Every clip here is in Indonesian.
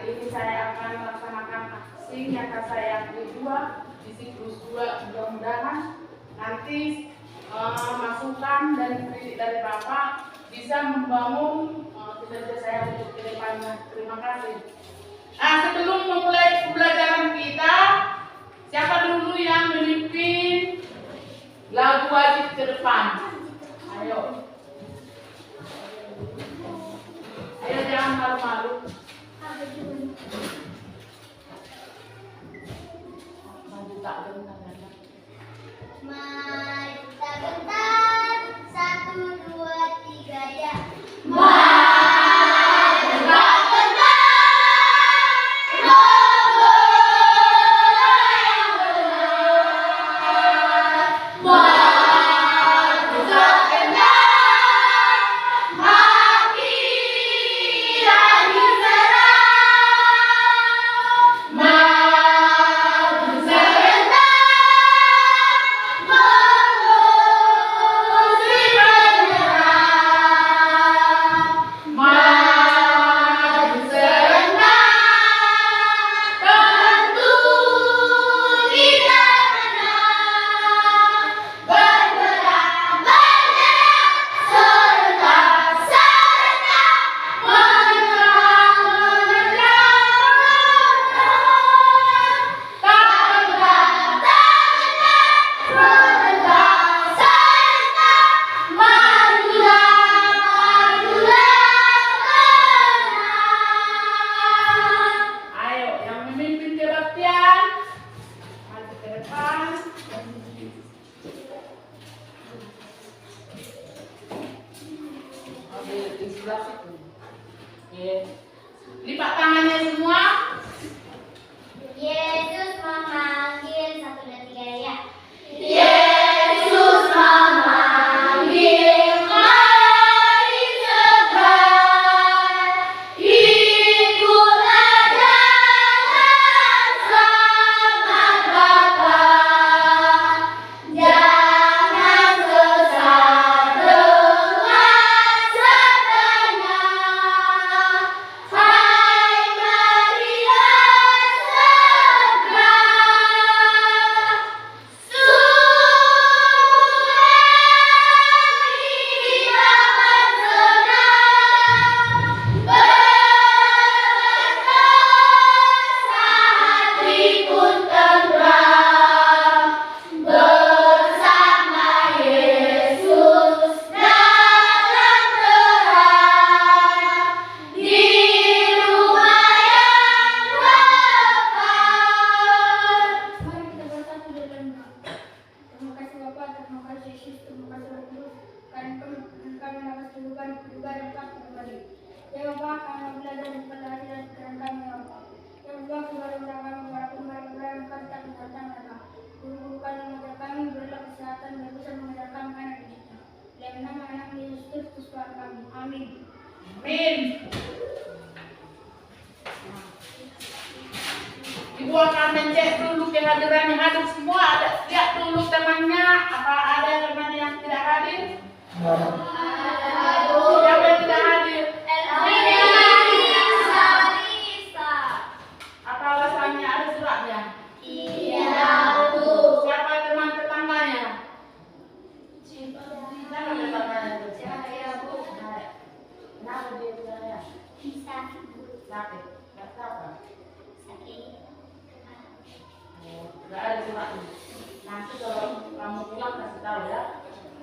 Hari ini saya akan melaksanakan aksi nyata saya yang kedua di siklus 2. Mudah-mudahan nanti masukan dari Bapak bisa membangun kinerja saya untuk ke depannya. Terima kasih. Nah, sebelum memulai pembelajaran kita, siapa dulu yang memimpin lagu wajib ke depan? Ayo. Ayo, jangan malu-malu. Maju tak bentar. Mari kita bentar, 1, 2, 3 ya. Lipat tangannya semua. Yesus memanggil, 1, 2, 3 ya. Yesus memanggil, mari segera ikutlah jalan selamat Bapa. Jangan sesat dengan sabdanya. Hai marilah segera. Terima kasih Bapak, terima kasih Yesus, terima kasih Roh Kudus, karena kami dapat kehidupan juga dan pasti kembali. Ya Bapak, kami belajar dan pelajari dan pikiran kami ya Bapak. Ya Bapak, kepada kami walaupun mereka yang kami tak mengerti mereka. Guru-guru kami mengajar kami, berilah kesehatan dan bisa mengajar kami anak kita. Dalam nama anak Yesus Kristus Tuhan kami. Amin. Amin. Ibu akan mencek dulu kehadirannya. Hadir semua, lihat dulu temannya. Apa ada teman yang tidak hadir? Siapa yang tidak hadir? Apa alasannya? Ada suratnya? Siapa teman tetangganya? Siapa tetangganya? Kenapa dia tidak ada? Sakit. Kenapa? Tidak ada suratnya. Nanti kalau kamu pulang kasih tahu ya.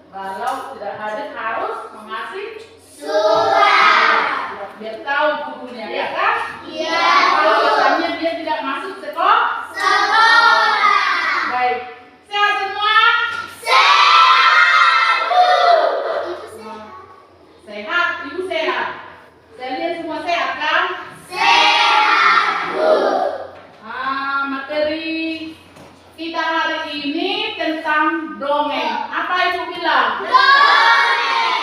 Kalau tidak hadir harus mengasih surat. Biar tahu gurunya ya kan? Iya. Kalau katanya dia tidak masuk sekolah. Baik. Sehat semua? Sehat. Ibu sehat. Saya lihat semua sehat kan? Materi kita hari ini tentang dongeng. Apa Ibu bilang? Dongeng.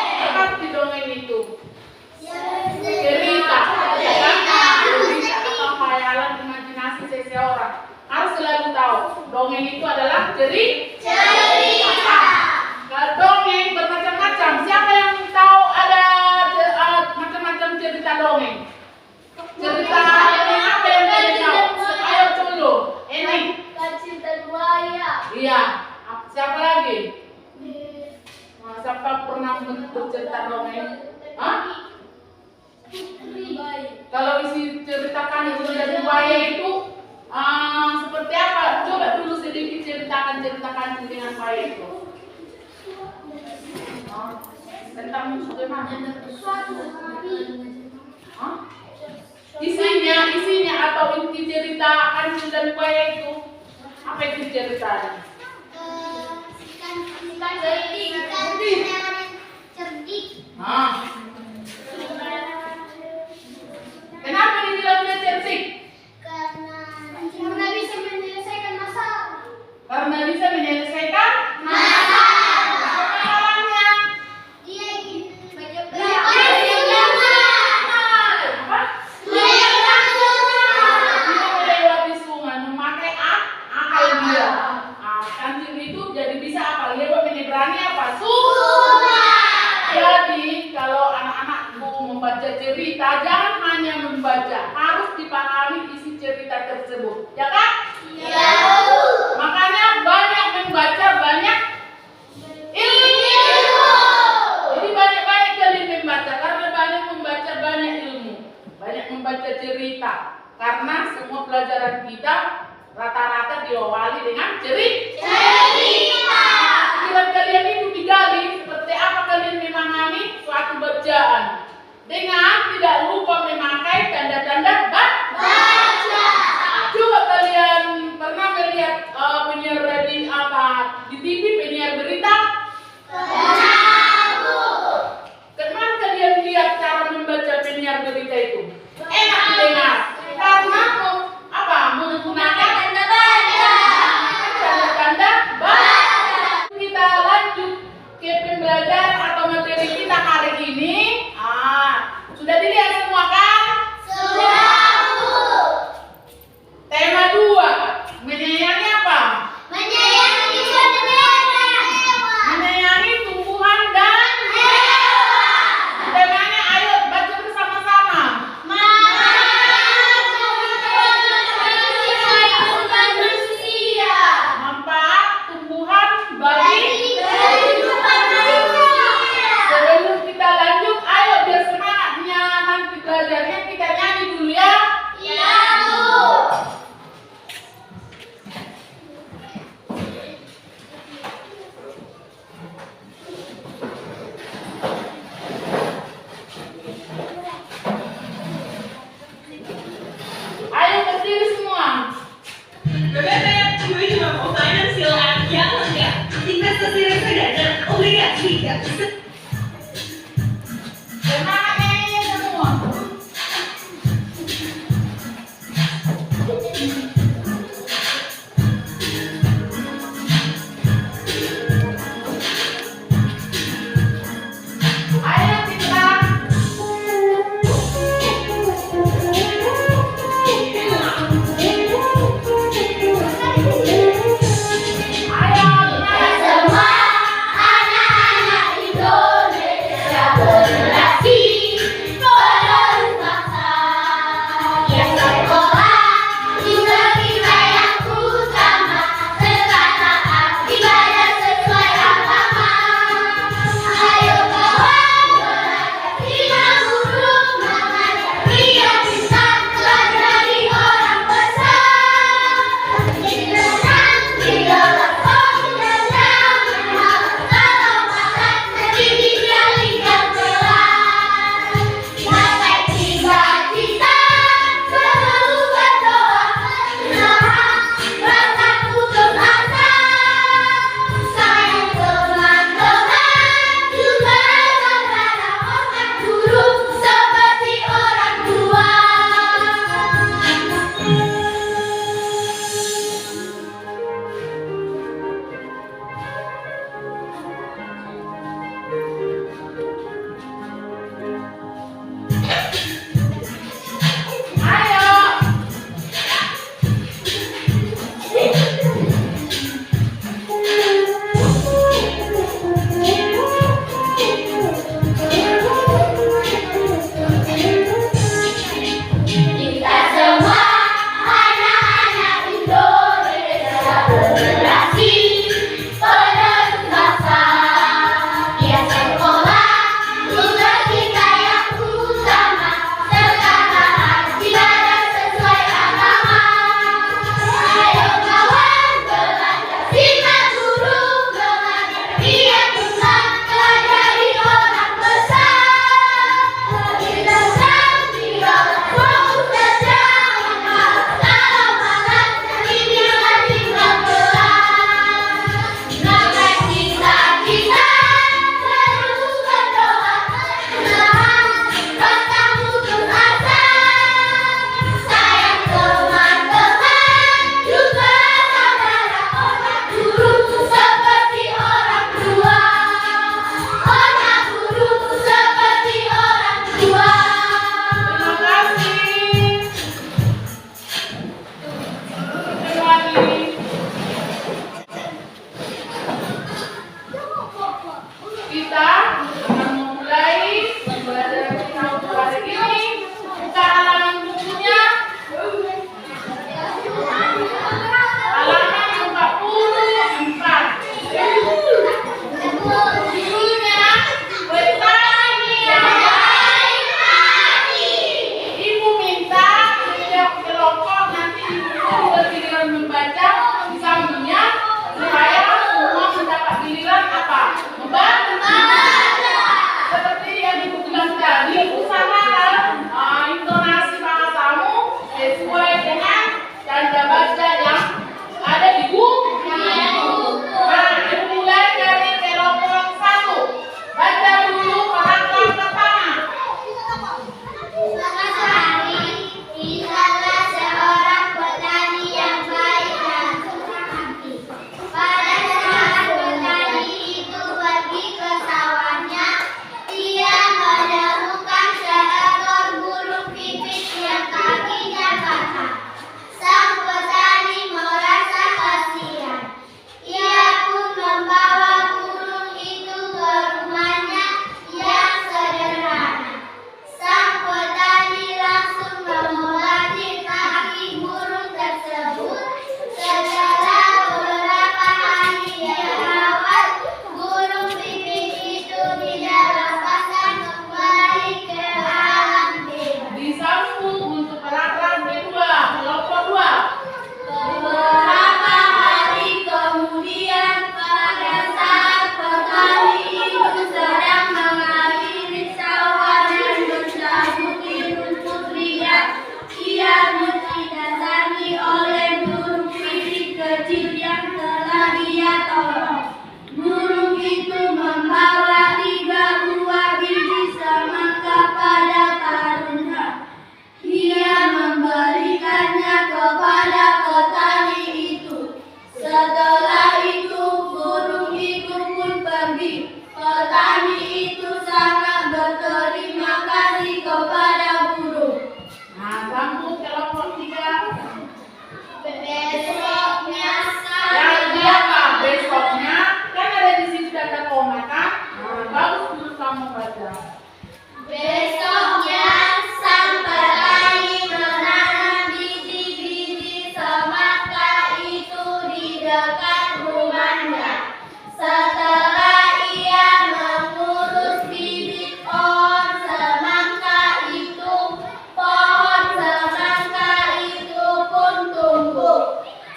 cerita dongeng? Hah? Kalau isi ceritakan itu menjadi buaya itu seperti apa? Coba dulu sedikit ceritakan dengan buaya itu. Tentang bagaimana? Isinya atau inti cerita Kancil dan buaya itu apa itu ceritanya? Kenapa dibilangnya cerdik? Karena bisa menyelesaikan masalah. Karena bisa menyelesaikan masalahnya. Dia ingin banyak melewati sungai, memakai akal dia. Kancil itu jadi bisa apa? Lewat menyeberangi apa? Jadi kalau anak-anakku membaca cerita, jangan hanya membaca, harus dipahami isi cerita tersebut, ya kan? Iya. Makanya banyak membaca, banyak ilmu. Jadi banyak-banyak kali membaca, karena banyak membaca banyak ilmu, banyak membaca cerita. Karena semua pelajaran kita rata-rata diawali dengan cerita. Pikiran kalian itu digali seperti apa kalian memahami suatu bacaan, dengan tidak lupa memakai tanda-tanda baca. Coba kalian pernah melihat penyiar di TV, penyiar berita? Kemana kalian lihat cara membaca penyiar berita itu? Enak didengar, karena menggunakan tanda-tanda baca. Kita lanjut ke pembelajaran atau materi kita hari ini. membaca. Besoknya sang petani menanam biji-biji semangka itu di dekat rumahnya. Setelah ia mengurus bibit pohon semangka itu, pohon semangka itu pun tumbuh.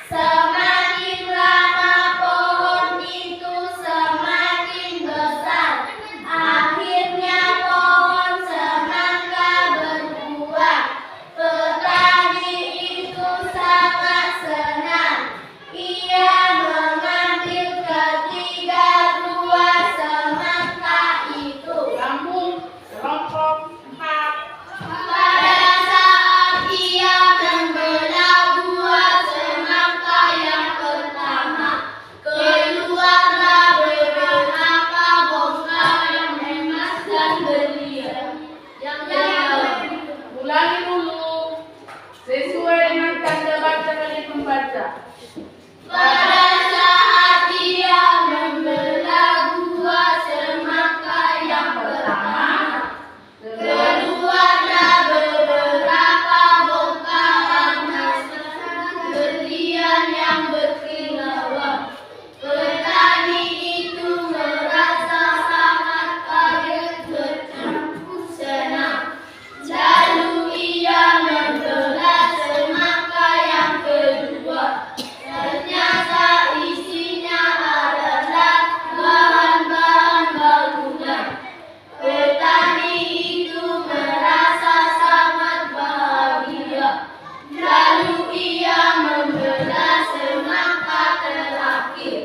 Semakin lama pohon itu semakin besar. Akhirnya pohon semangka berbuah. Petani itu sangat senang. Ia mengambil ketiga buah semangka itu. Sambung kelompok 4. Pada saat ia membelah buah semangka yang pertama, keluarlah beberapa bongkar yang emas dan berlian. Yang Ulangi dulu sesuai dengan tanda baca kalian membaca. pada saat ia membelah buah semangka yang pertama, keluarlah beberapa bongkar emas dan berlian yang berkilauan. Petani itu merasa sangat kaget bercampur senang. Lalu ia membelah semangka yang kedua. Ternyata isinya adalah bahan-bahan bangunan. Petani itu merasa sangat bahagia. Lalu ia membelah semangka terakhir.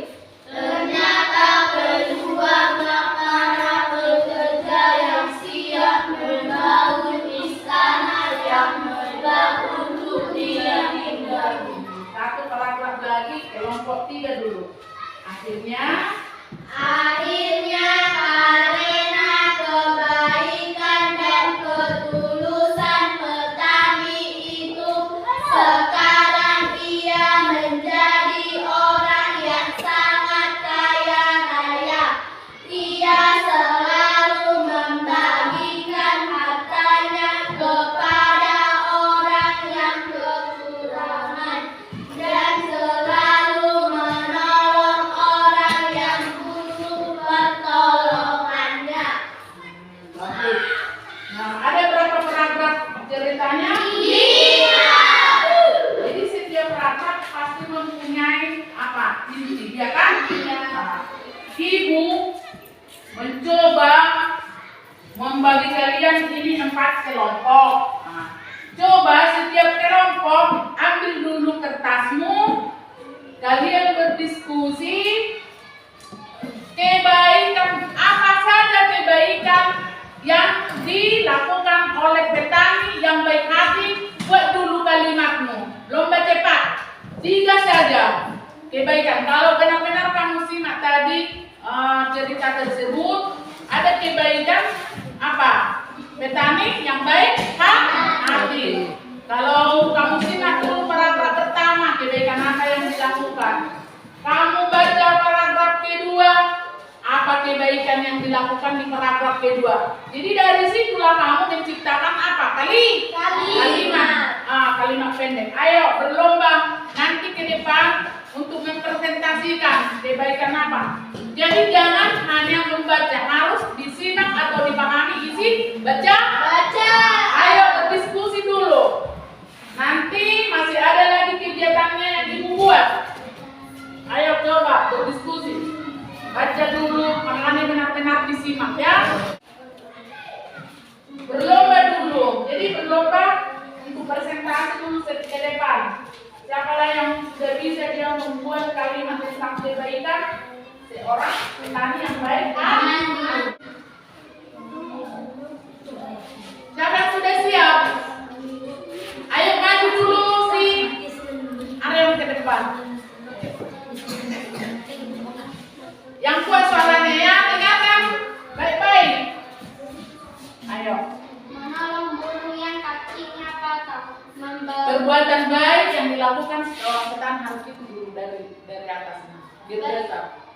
Ternyata keluarlah para pekerja yang siap membangun istana yang megah untuk dia tinggali. Satu paragraf lagi kelompok 3 dulu. Akhirnya Karena kebaikan dan ketulusan petani itu, sekarang ia menjadi orang yang sangat kaya raya. Ia selalu membagikan hartanya kepada orang yang kekurangan dan selalu menolong orang yang butuh pertolongannya. bagus. Nah, ada berapa paragraf ceritanya? 5. Jadi setiap paragraf pasti mempunyai apa? Inti, ya kan? Nah, Ibu mencoba membagi kalian ini 4 kelompok. Nah, coba setiap kelompok ambil dulu kertasmu, kalian berdiskusi kebaikan apa saja kebaikan yang dilakukan oleh petani yang baik hati. Buat dulu kalimatmu, lomba cepat 3 saja kebaikan. Kalau benar-benar kamu simak tadi cerita tersebut, ada kebaikan apa? Petani yang baik hati. Kalau kamu simak dulu paragraf pertama, kebaikan apa yang dilakukan. Kamu baca paragraf kedua, apa kebaikan yang dilakukan di paragraf kedua. Jadi dari situlah kamu menciptakan apa? Kalimat. Kalimat pendek. Ayo berlomba nanti ke depan untuk mempresentasikan kebaikan apa. Jadi jangan hanya membaca, harus disimak atau dipahami isi baca. Ayo berdiskusi dulu. Nanti masih ada lagi kegiatannya yang ibu buat. Ayo coba berdiskusi. Baca dulu, makanya benar-benar disimak ya. Berlomba dulu. Jadi berlomba untuk presentasi dulu ke depan. Siapalah yang sudah bisa dia membuat kalimat tentang kebaikan seorang petani yang baik. Siapa yang sudah siap? Ayo maju dulu si Aryo ke depan. Yang kuat suaranya ya, dengarkan baik-baik. Ayo. Menolong burung yang kakinya patah. Perbuatan baik yang dilakukan seorang petani harus itu dulu dari atasnya. Biar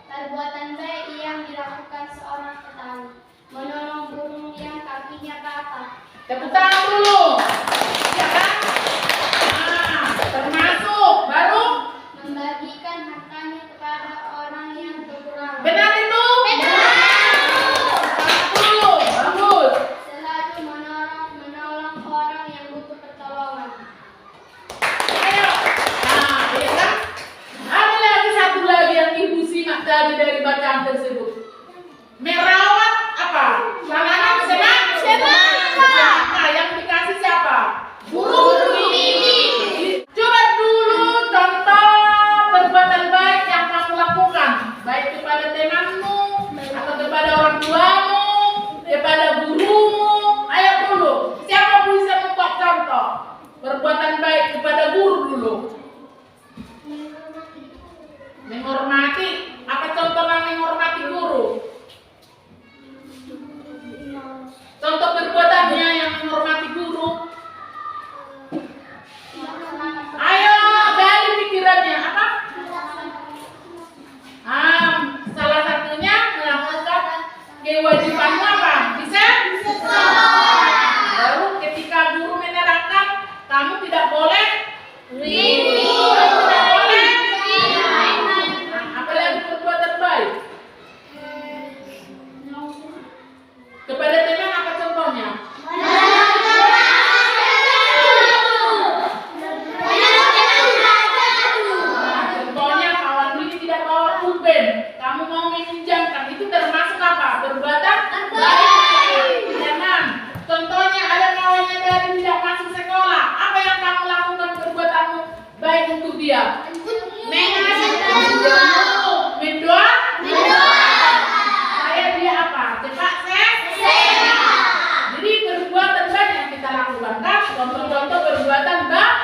Perbuatan baik yang dilakukan seorang petani. Menolong burung kakinya patah. Tepuk tangan dulu. Ya kan? Nah, termasuk baru Membagikan hartanya kepada orang yang kekurangan. benar itu? Dulu, bagus. Selalu menolong orang yang butuh pertolongan. Ayo. Nah, iya kan? Ada lagi satu lagi yang ibu simak tadi dari bacaan tersebut. Merawat apa? Makanan senang? Nah, yang dikasih siapa? Guru bimbing. Coba dulu contoh perbuatan baik yang kamu lakukan, baik kepada temanmu atau kepada orang tuamu, kepada gurumu. Ayo dulu, siapa bisa membuat contoh perbuatan baik kepada guru dulu? Menghormati. Apa contohnya menghormati guru? Contoh perbuatannya yang menghormati guru. Ayo gali pikirannya apa? Salah satunya melakukan kewajibanmu apa? Bisa? Baru ketika guru menerangkan kamu tidak boleh ribut, kamu tidak boleh. Nah, apa lagi perbuatan baik? Kepada teman apa contohnya? Contohnya kawan ini tidak bawa pulpen, kamu mau meminjamkan, itu termasuk apa? Perbuatan baik. Teman, contohnya ada kawannya dari tidak masuk sekolah, apa yang kamu lakukan perbuatanmu baik untuk dia? Mendoa. Saya dia apa? Cepat sehat. Jadi perbuatan baik yang kita lakukan kan? Contoh-contoh perbuatan baik.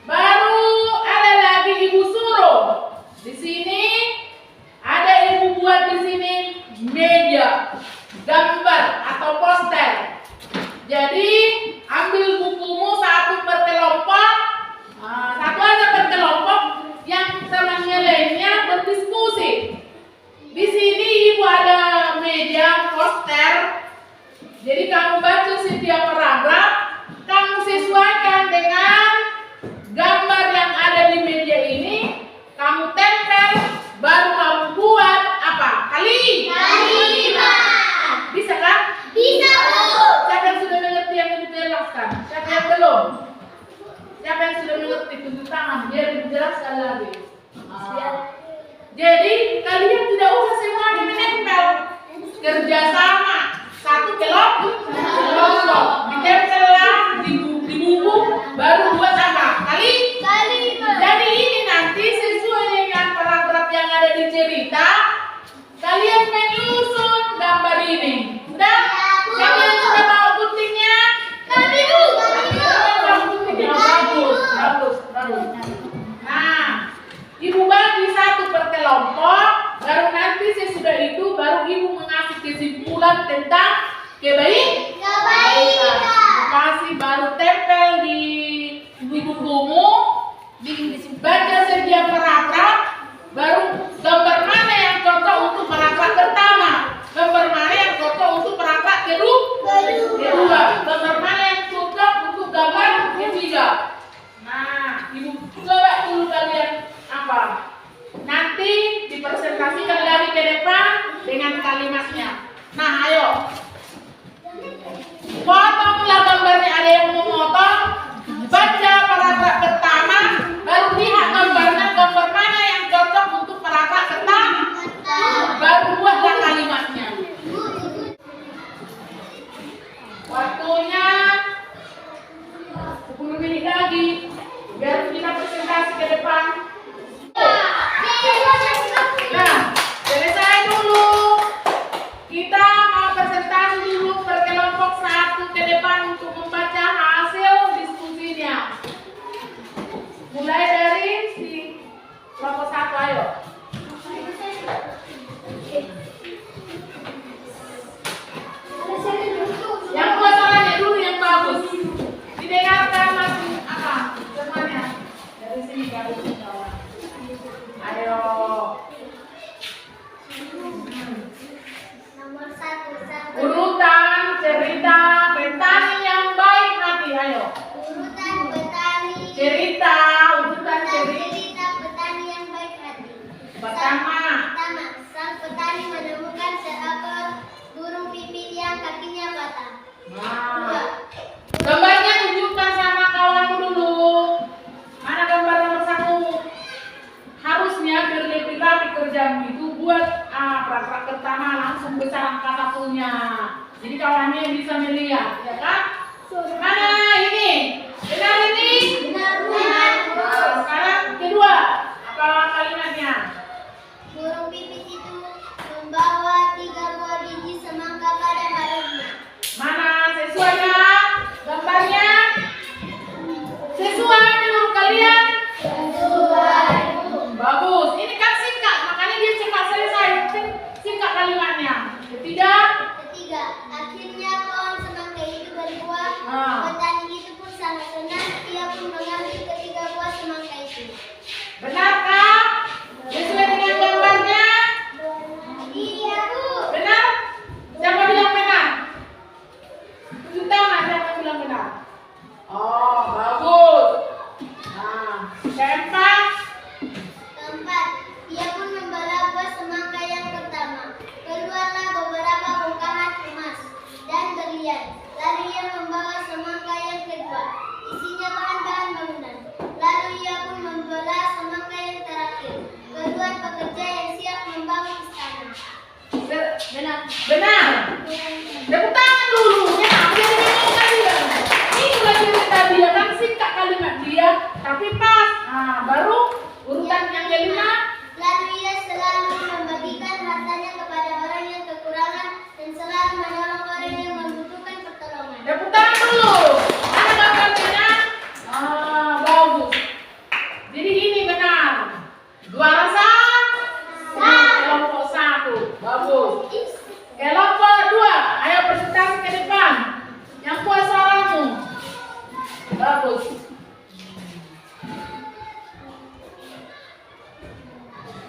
Baru ada lagi ibu suruh. Di sini ada ibu buat di sini media, gambar atau poster. Jadi ambil bukumu satu per kelompok, satu aja per kelompok, yang temannya lainnya berdiskusi. Di sini ibu ada media poster. Jadi kamu baca setiap paragraf, kamu sesuaikan dengan gambar yang ada di media ini, kamu tempel, baru kamu buat apa? Kalimat. Bisa kan? Bisa, Bu. Siapa yang sudah mengerti yang dijelaskan? Siapa yang belum? Siapa yang sudah mengerti? Tunjuk tangan, biar dijelaskan lagi. Jadi kalian tidak usah semuanya menempel, kerjasama satu kelompok, ditempellah di buku, baru buat apa? Kalimat. Jadi ini nanti sesuai dengan paragraf yang ada di cerita, kalian menyusun gambar ini. Sudah? Siapa yang sudah bawa guntingnya? Kami, Bu. Bagus. Nah, ibu bagi satu per kelompok, baru nanti sesudah itu baru ibu mengasih kesimpulan tentang kebaikan. Kasih baru tempel di bukumu, baca setiap paragraf, baru gambar mana yang cocok untuk paragraf pertama, gambar mana yang cocok untuk paragraf kedua, gambar mana yang cocok untuk gambar ketiga. Nah, ibu coba dulu kalian apa? Nanti dipresentasikan lagi ke depan dengan kalimatnya. Nah, ayo. Potonglah gambarnya, ada yang mau potong. Baca paragraf pertama, baru lihat gambar cerita petani yang baik hati. Ayo. Urutan petani. Cerita, urutan cerita. Cerita petani yang baik hati. Pertama, Sang petani menemukan seekor burung pipit yang kakinya patah. nah, gambarnya tunjukkan sama kawanmu dulu. Mana gambar nomor 1? Harusnya biar lebih rapi kerjamu itu buat perangkat pertama langsung besar angka satunya. Jadi kawannya bisa melihat, ya kan? Mana ini? Benar ini? Benar. Nah, sekarang kedua, apa kalimatnya? Burung pipit itu membawa 3 buah biji semangka pada parutnya. Mana sesuainya? Gambarnya? Sesuai menurut kalian? Bagus. Ini kan singkat, makanya dia cepat selesai. Singkat kalimatnya. Ketiga, Akhirnya pohon semangka itu berbuah. Ah. Petani itu pun sangat senang. Ia pun mengambil ketiga buah semangka itu. benarkah? Sesuai dengan gambarnya? Iya, Bu. Benar? Siapa bilang benar? Tunjuk tangan siapa yang bilang benar. Oh, bagus. Nah, keempat. Ia pun membelah buah semangka yang pertama. Keluarlah beberapa bongkahan emas dan berlian. Lalu ia membawa semangka yang kedua. Isinya bahan-bahan bangunan. Lalu ia pun membelah semangka yang terakhir. Keluar pekerja yang siap membangun istana. Benar. Tepuk tangan dulu. Ya, biar dengar dia. Ini lagi cerita dia kan singkat kalimat dia, tapi pas. Nah, baru urutan yang kelima. Lalu ia selalu membagikan hartanya kepada orang yang kekurangan dan selalu menolong orang yang membutuhkan pertolongan. Tepuk tangan dulu. Mana gambarnya? Bagus. Jadi ini benar. Dua rasa. Kelompok 1. Bagus. Kelompok 2. Ayo presentasi ke depan. Yang kuat suaramu. Bagus.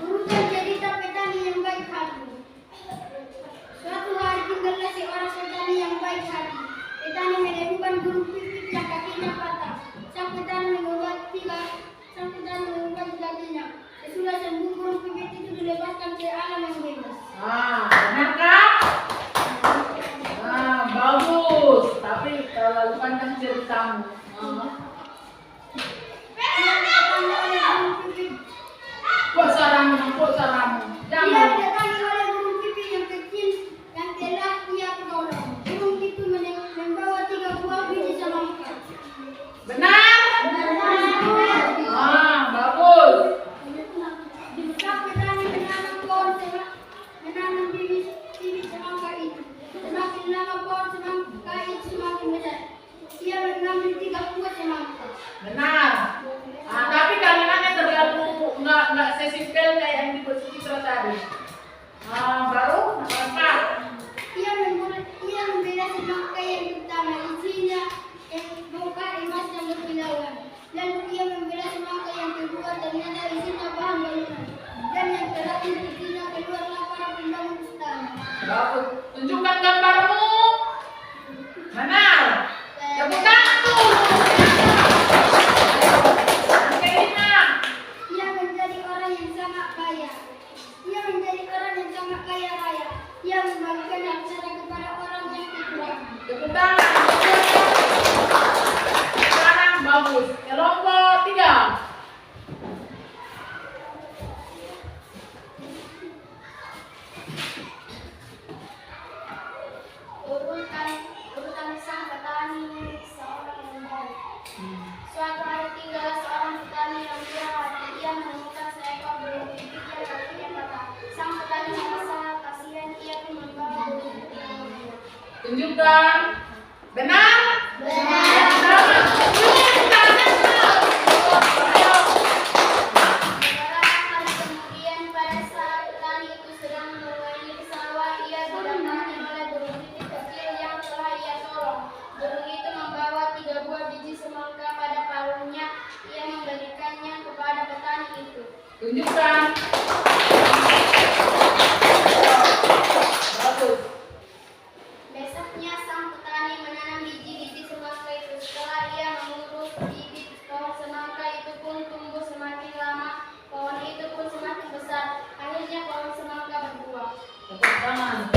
Urutan cerita petani yang baik hati. Suatu hari tinggallah seorang petani yang baik hati. Petani menemukan burung pipit yang kakinya patah. Sang petani mengubah tiga kakinya. Sesudah sembuh burung pipit itu dilepaskan ke alam yang bebas. Benarkah? Bagus. Tapi terlalu panjang ceritamu. Ia didatangi oleh burung pipit. Kuat suaramu. Ia Jangan. didatangi oleh burung pipit yang kecil yang telah ia tolong. Burung itu membawa 3 buah biji semangka. Benar? Bagus. Sang petani menanam bibit semangka itu. Semakin lama pohon semangka itu semakin besar. Ia mengambil 3 buah semangka. Benar. Tapi kalimatnya terlalu nggak sesimpel kayak yang di Citra tadi. Baru apa? Ia membela semangka yang pertama, isinya bongkar emas yang berkilauan. Lalu ia membela semangka yang kedua, ternyata isinya bahan bangunan. Dan yang terakhir isinya keluarlah para pembangun istana. Bagus. Tunjukkan gambarmu. Benar. Tepuk tangan dulu. Yang kelima. Ia menjadi orang yang sangat kaya. Ia membagikan hartanya kepada orang yang kekurangan. Tepuk tangan. Sekarang bagus. Kelompok 3. Urutan sang petani seorang yang baik. Suatu hari tinggallah seorang petani yang murah hati. Ia menemukan seekor burung pipit yang kakinya patah. Sang petani merasa kasihan. Ia pun membawa burung pipit yang mulia. Tunjukkan. Benar? Benar. Beberapa hari kemudian, pada saat petani itu sedang mengairi sawah, ia didatangi oleh burung pipit kecil yang telah ia tolong. Burung itu membawa 3 buah biji semangka pada paruhnya. Ia memberikannya kepada petani itu. Tunjukkan. Bagus. Besoknya sang petani biji-biji semangka itu. Setelah ia mengurus bibit pohon semangka itu pun tumbuh semakin lama, pohon itu pun semakin besar. Akhirnya pohon semangka berbuah. Tepuk tangan.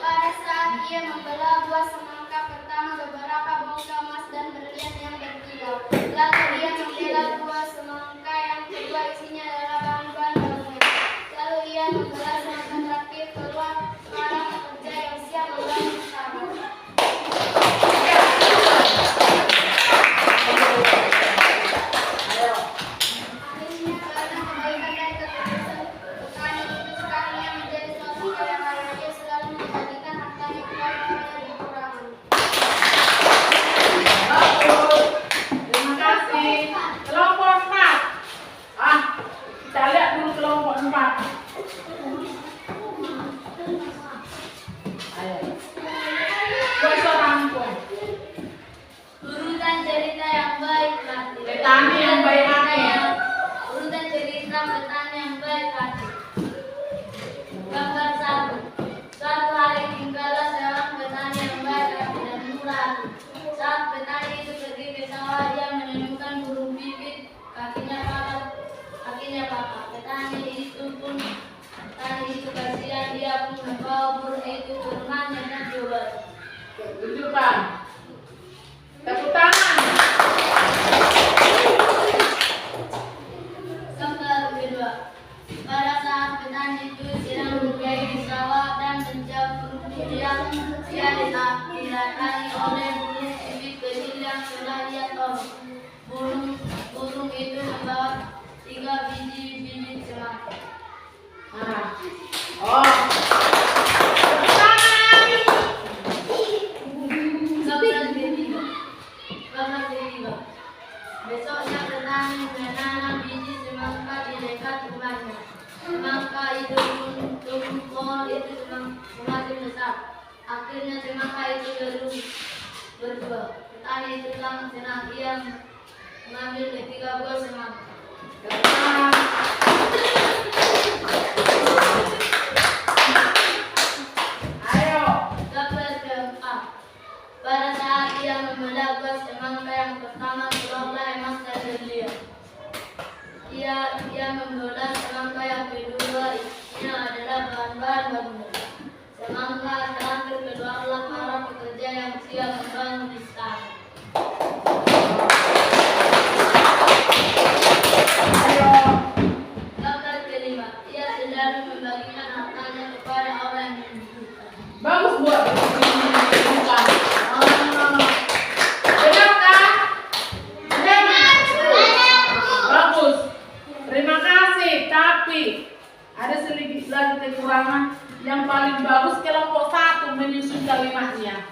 Pada saat ia membelah buah semangka pertama, beberapa bongkah emas dan berlian yang berkilau. Lalu ia membelah buah semangka yang kedua, isinya adalah bahan-bahan bangunan. Lalu ia membelah semangka terakhir, keluar para pekerja yang siap membangun istana. Akhirnya karena kebaikan dan ketulusan petani itu, sekarang ia menjadi suatu kaya raya. Ia selalu membagikan hartanya kepada orang yang kekurangan. Bagus. Terima kasih. Kelompok 4. Kita lihat dulu kelompok 4. Ayo. Buat seorang pun. Urutan cerita yang baik hati. Petani yang baik hati. Urutan cerita petani yang baik hati. Gambar 1. Suatu hari tinggallah seorang petani yang baik hati dan murah hati. Saat petani itu pergi ke sawah, dia menemukan burung pipit kakinya patah. Petani itu kasihan, dia pun membawa burung itu ke rumahnya dan diobat. Tunjukkan. Tepuk tangan. Gambar kedua. Pada saat petani itu sedang berbaik di sawah dan mencabut burung, dia didatangi oleh burung pipit kecil yang sudah ia tolong. Burung itu membawa 3 biji bibit semangka. Tepuk tangan. Gambar ketiga. Besoknya petani menanam biji semangka di dekat rumahnya. Semangka itu pun tumbuh, pohon itu semakin besar. Akhirnya semangka itu berbuah. Petani itu sangat senang, ia mengambil ketiga buah semangka. Tepuk tangan. Ayo. Gambar keempat. Pada saat ia membelah buah semangka yang pertama, keluarlah emas dan berlian. Ia membelah semangka yang kedua, isinya adalah bahan-bahan bangunan. Semangka terakhir, keluarlah para pekerja yang siap membangun istana. Ayo. Gambar kelima. Ia selalu membagikan hartanya kepada orang yang membutuhkan. Bagus buat. Benarkah? Benar. Bagus. Terima kasih. Tapi ada sedikit lagi kekurangan. Yang paling bagus kelompok 1 menyusun kalimatnya.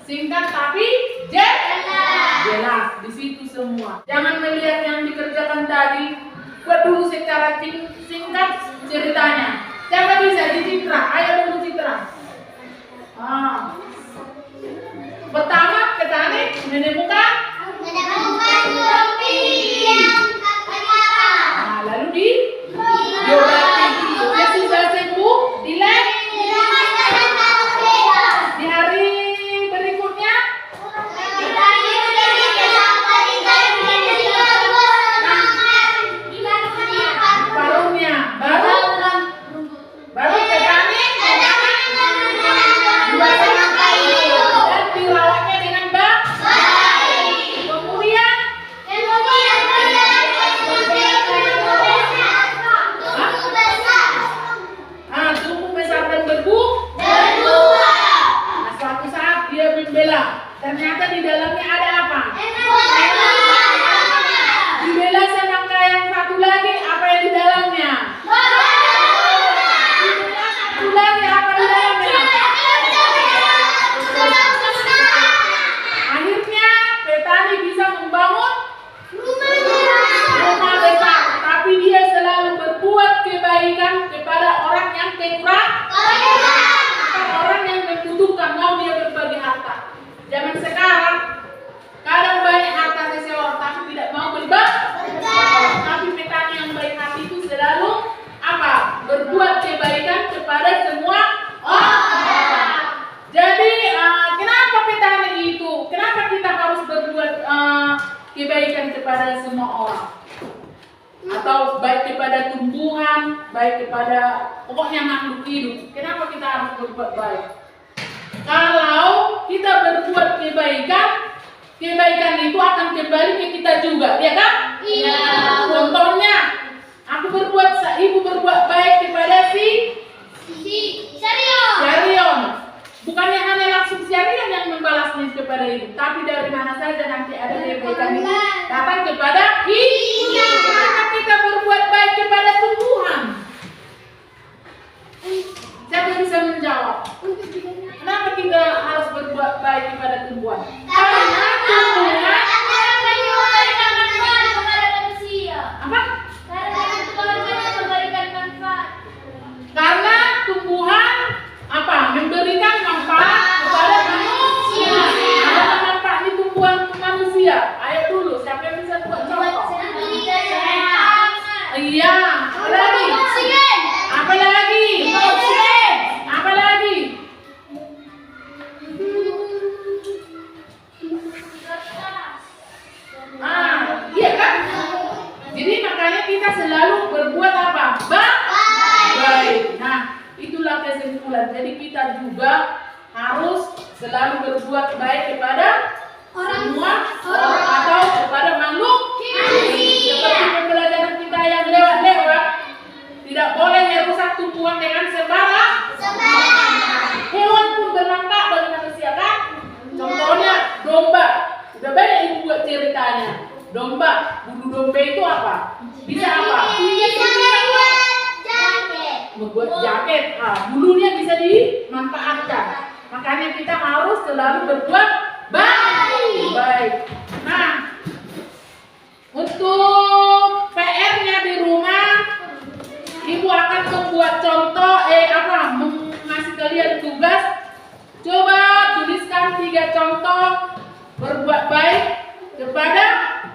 Singkat tapi jelas. Di situ semua. Jangan melihat yang dikerjakan tadi. Buat dulu secara singkat ceritanya. Jangan bisa dicitra. Ayo dulu citra. Pertama, petani menemukan Menemukan burung yang patah. lalu diobati. Dia sudah sembuh. Di hari berikutnya paruhnya baru petani dua semangka dan dirawatnya dengan baik. Kemudian tumbuh besar dan berbuah. Nah, suatu saat dia membela. Ternyata di dalamnya ada apa? Dibela semangka yang satu lagi, apa yang di dalamnya? Dibela satu lagi, apa di dalamnya? Akhirnya petani bisa membangun rumah besar, tapi dia selalu berbuat kebaikan kepada orang yang kekurangan, orang yang membutuhkan, mau dia berbagi harta. Zaman sekarang kadang banyak harta seseorang tapi tidak mau berbagi. Tapi petani yang baik hati itu selalu apa? Berbuat kebaikan kepada semua orang. orang. Atau baik kepada tumbuhan, baik kepada pokoknya makhluk hidup. Kenapa kita harus berbuat baik? Kalau kita berbuat kebaikan, kebaikan itu akan kembali ke kita juga, ya kan? Iya. Contohnya, ibu berbuat baik kepada si Syarion. Bukannya hanya langsung Syarion yang membalasnya kepada ibu, tapi dari mana saja nanti ada kebaikan itu datang kepada ibu. Karena kita berbuat baik kepada tumbuhan. Siapa bisa menjawab? Kenapa kita harus berbuat baik kepada tumbuhan? Karena tumbuhan apa? Karena tumbuhan apa? Memberikan manfaat kepada manusia. Ada manfaat di tumbuhan manusia. Ayo dulu, siapa yang bisa buat contoh? Iya. Apa lagi? Apa lagi? Iya kan? Jadi makanya kita selalu berbuat apa? Baik. Nah, itulah kesimpulan. Jadi kita juga harus selalu berbuat baik kepada semua orang atau kepada makhluk hidup. Seperti pembelajaran kita yang lewat-lewat, tidak boleh merusak tumbuhan dengan sembarang. Hewan pun bermanfaat bagi manusia kan? Contohnya domba. Sudah banyak ibu buat ceritanya. Domba, bulu domba itu apa? Bisa apa? Membuat jaket. Bulunya bisa dimanfaatkan. Makanya kita harus selalu berbuat baik. Nah, untuk PR-nya di rumah, ibu akan membuat contoh, mengasih kalian tugas. Coba tuliskan 3 contoh berbuat baik kepada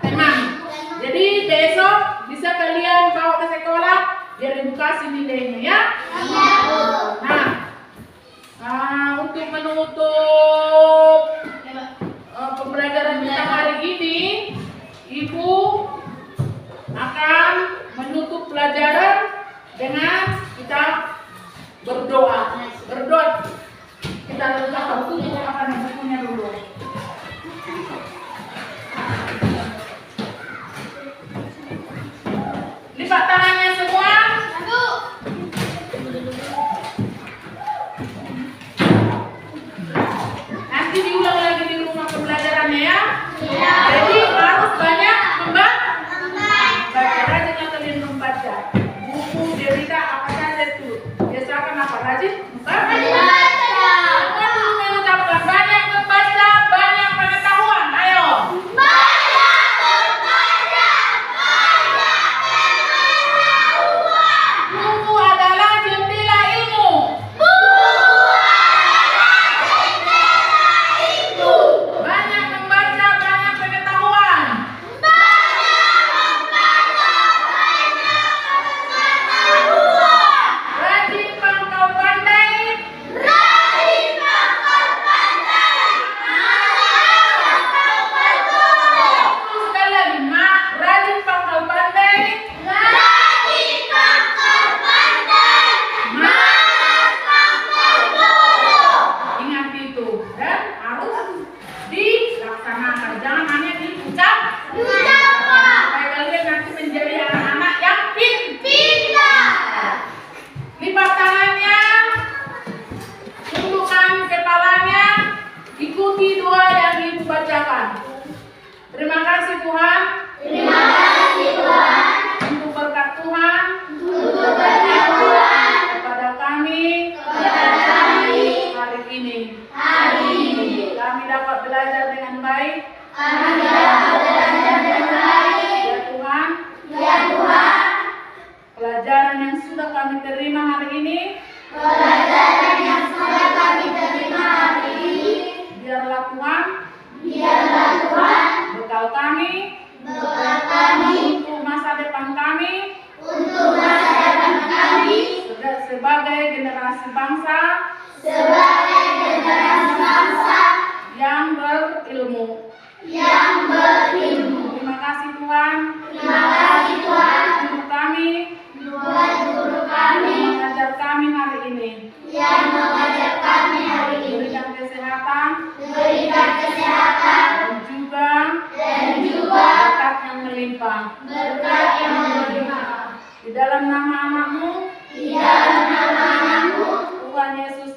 teman. Jadi besok bisa kalian bawa ke sekolah biar ibu kasih nilainya ya. Nah, untuk menutup pembelajaran kita hari ini, ibu akan menutup pelajaran dengan kita berdoa. Kita letak waktu untuk akan bukunya dulu. Lipat tangannya semua. Nanti diulang lagi di rumah pembelajarannya ya. Jadi harus banyak membaca. Rajinlah kalian membaca. Buku derita apa saja itu. Biasakan apa rajin? Mengucapkan banyak membaca, banyak pengetahuan. Ayo. Buku adalah jendela ilmu. Banyak membaca, banyak pengetahuan. Rajin pangkal pandai. Sekali lagi, Mak. Rajin pangkal pandai. Ingat itu dan harus dilaksanakan. Jangan hanya diucap. Supaya kalian nanti menjadi anak-anak yang pintar. Lipat tangannya, tundukkan kepalanya, ikuti doa yang ibu bacakan. Terima kasih Tuhan. Untuk berkat Tuhan. Kepada kami. Hari ini. Kami dapat belajar dengan baik. Ya Tuhan. Pelajaran yang sudah kami terima hari ini. Biarlah Tuhan. Bekal kami. Untuk masa depan kami. Sebagai generasi bangsa. Yang berilmu. Terima kasih Tuhan. berlimpah. berkat yang berlimpah. Di dalam nama anakmu, Di dalam nama anakmu, Tuhan Yesus